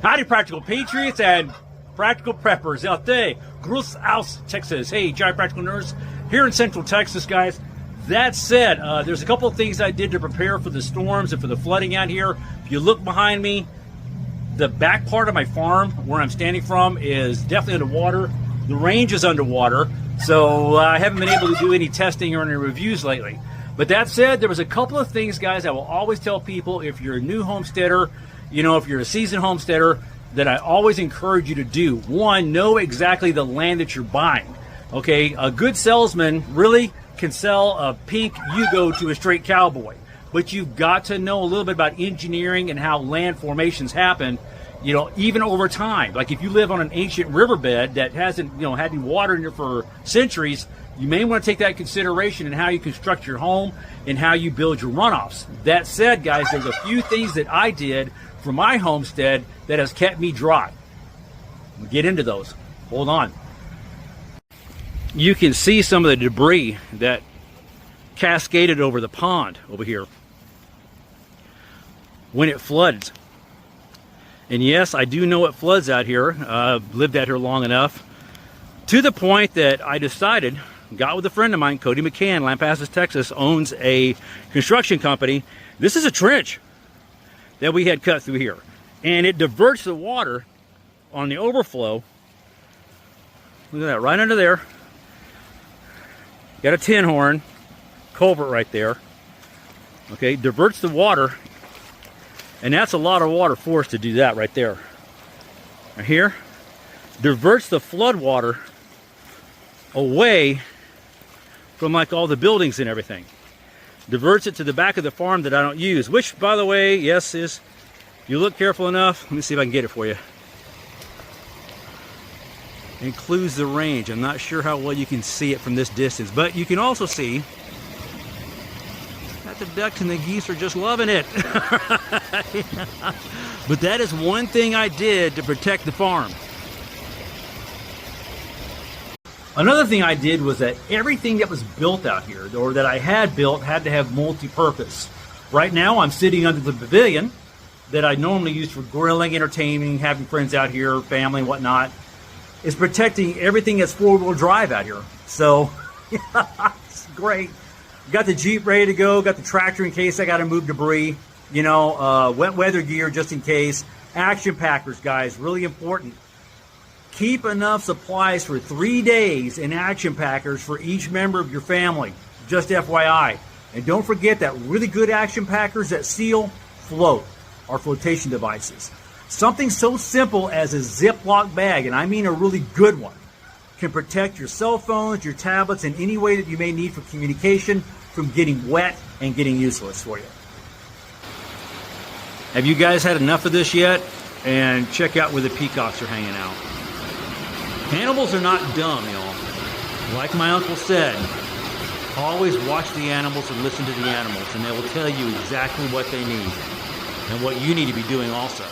Howdy, Practical Patriots and Practical Preppers out there. Gross aus, Texas. Hey, Giant Practical Nerds here in Central Texas, guys. That said, there's a couple of things I did to prepare for the storms and for the flooding out here. If you look behind me, the back part of my farm, where I'm standing from, is definitely underwater. The range is underwater, so I haven't been able to do any testing or any reviews lately. But that said, there was a couple of things, guys, I will always tell people if you're a new homesteader, you know, if you're a seasoned homesteader, that I always encourage you to do. One, know exactly the land that you're buying. Okay, a good salesman really can sell a pink Yugo to a straight cowboy, but you've got to know a little bit about engineering and how land formations happen, you know, even over time. Like if you live on an ancient riverbed that hasn't, you know, had any water in it for centuries, you may want to take that into consideration in how you construct your home and how you build your runoffs. That said, guys, there's a few things that I did for my homestead that has kept me dry. We'll get into those. Hold on. You can see some of the debris that cascaded over the pond over here when it floods. And yes, I do know it floods out here. I've lived out here long enough, to the point that I decided, got with a friend of mine, Cody McCann, Lampasas, Texas, owns a construction company. This is a trench that we had cut through here, and it diverts the water on the overflow. Look at that, right under there. Got a tin horn culvert right there. Okay, diverts the water, and that's a lot of water for us to do that right there. Right here, diverts the flood water away from like all the buildings and everything. Diverts it to the back of the farm that I don't use, which, by the way, yes, is, you look careful enough, let me see if I can get it for you. Includes the range. I'm not sure how well you can see it from this distance, but you can also see that the ducks and the geese are just loving it. But that is one thing I did to protect the farm. Another thing I did was that everything that was built out here, or that I had built, had to have multi-purpose. Right now I'm sitting under the pavilion that I normally use for grilling, entertaining, having friends out here, family and whatnot. It's protecting everything that's four-wheel drive out here. So, it's great. Got the Jeep ready to go, got the tractor in case I got to move debris, you know, wet weather gear just in case. Action packers, guys, really important. Keep enough supplies for 3 days in action packers for each member of your family, just FYI. And don't forget that really good action packers that seal, float, are flotation devices. Something so simple as a Ziploc bag, and I mean a really good one, can protect your cell phones, your tablets, in any way that you may need for communication from getting wet and getting useless for you. Have you guys had enough of this yet? And check out where the peacocks are hanging out. Animals are not dumb, y'all. Like my uncle said, always watch the animals and listen to the animals, and they will tell you exactly what they need and what you need to be doing also.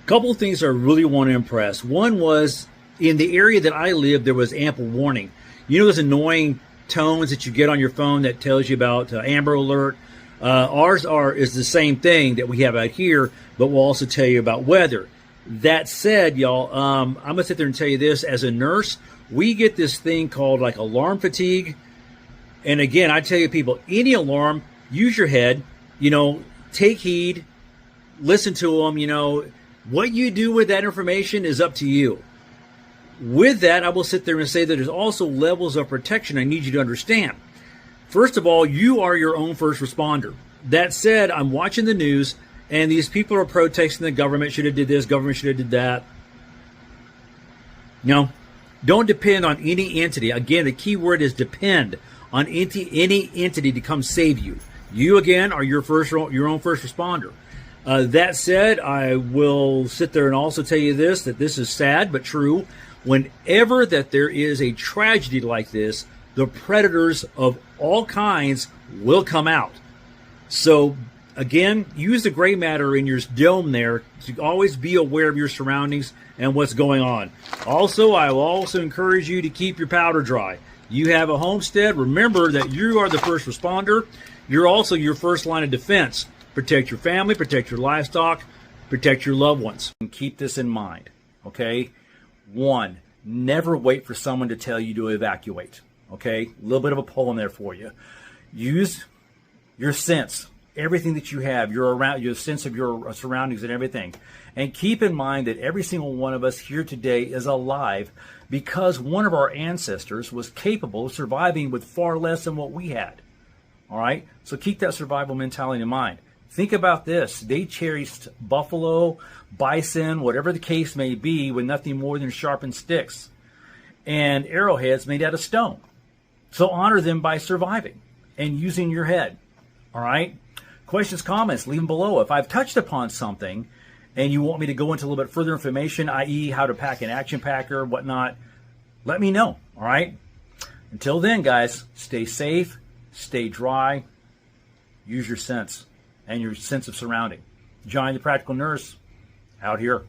Couple of things I really want to impress. One was, in the area that I live, there was ample warning. You know those annoying tones that you get on your phone that tells you about Amber Alert? Ours is the same thing that we have out here, but we'll also tell you about weather. That said, y'all, I'm going to sit there and tell you this. As a nurse, we get this thing called like alarm fatigue. And again, I tell you people, any alarm, use your head, you know, take heed, listen to them, you know. What you do with that information is up to you. With that, I will sit there and say that there's also levels of protection I need you to understand. First of all, you are your own first responder. That said, I'm watching the news, and these people are protesting the government should have did this, government should have did that. No, don't depend on any entity. Again, the key word is depend on any entity to come save you. You, again, are your own first responder. That said, I will sit there and also tell you this, that this is sad but true. Whenever that there is a tragedy like this, the predators of all kinds will come out. So, again, use the gray matter in your dome there to always be aware of your surroundings and what's going on. Also, I will also encourage you to keep your powder dry. You have a homestead. Remember that you are the first responder. You're also your first line of defense. protect your family, protect your livestock, protect your loved ones. And keep this in mind, okay? 1, never wait for someone to tell you to evacuate, okay? A little bit of a poem there for you. Use your sense, everything that you have, your sense of your surroundings and everything. And keep in mind that every single one of us here today is alive because one of our ancestors was capable of surviving with far less than what we had. All right? So keep that survival mentality in mind. Think about this. They chased buffalo, bison, whatever the case may be, with nothing more than sharpened sticks and arrowheads made out of stone. So honor them by surviving and using your head. All right? Questions, comments, leave them below. If I've touched upon something and you want me to go into a little bit further information, i.e. how to pack an action packer, whatnot, let me know. All right? Until then, guys, stay safe, stay dry, use your sense and your sense of surrounding. Johnny the Practical Nurse, out here.